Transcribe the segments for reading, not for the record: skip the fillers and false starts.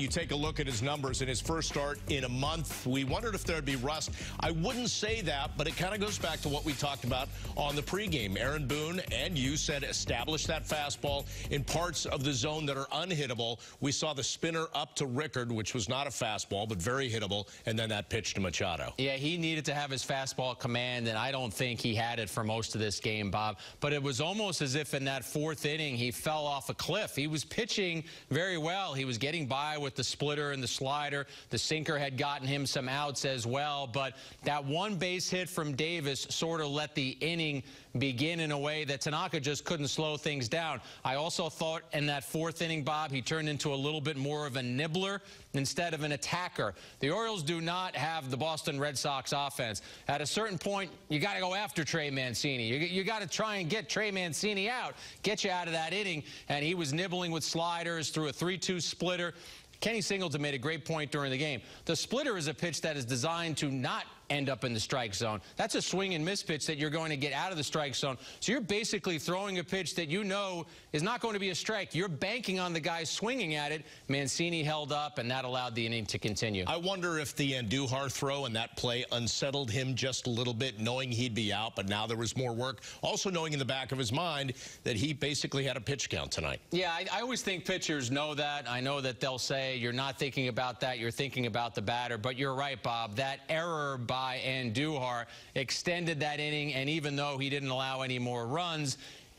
You take a look at his numbers in his first start in a month. We wondered if there'd be rust. I wouldn't say that, but it kind of goes back to what we talked about on the pregame. Aaron Boone and you said establish that fastball in parts of the zone that are unhittable. We saw the spinner up to Rickard, which was not a fastball, but very hittable, and then that pitch to Machado. Yeah, he needed to have his fastball command, and I don't think he had it for most of this game, Bob. But it was almost as if in that fourth inning he fell off a cliff. He was pitching very well. He was getting by with the splitter and the slider. The sinker had gotten him some outs as well, but that one base hit from Davis sort of let the inning begin in a way that Tanaka just couldn't slow things down. I also thought in that fourth inning, Bob, he turned into a little bit more of a nibbler instead of an attacker. The Orioles do not have the Boston Red Sox offense. At a certain point, you got to go after Trey Mancini. You got to try and get Trey Mancini out, get you out of that inning, and he was nibbling with sliders through a 3-2 splitter. Kenny Singleton made a great point during the game. The splitter is a pitch that is designed to not end up in the strike zone. That's a swing and miss pitch that you're going to get out of the strike zone. So you're basically throwing a pitch that you know is not going to be a strike. You're banking on the guy swinging at it. Mancini held up, and that allowed the inning to continue. I wonder if the Andujar throw and that play unsettled him just a little bit, knowing he'd be out, but now there was more work. Also knowing in the back of his mind that he basically had a pitch count tonight. Yeah, I always think pitchers know that. I know that they'll say you're not thinking about that, you're thinking about the batter. But you're right, Bob. That error by Andujar extended that inning, and even though he didn't allow any more runs,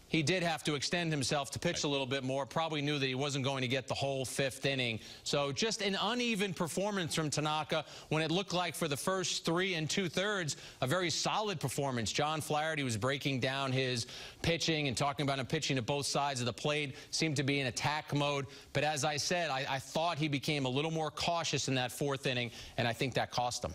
he did have to extend himself to pitch a little bit more. Probably knew that he wasn't going to get the whole fifth inning. So just an uneven performance from Tanaka when it looked like for the first 3 2/3 a very solid performance. John Flaherty was breaking down his pitching and talking about him pitching at both sides of the plate, seemed to be in attack mode. But as I said, I thought he became a little more cautious in that fourth inning, and I think that cost him.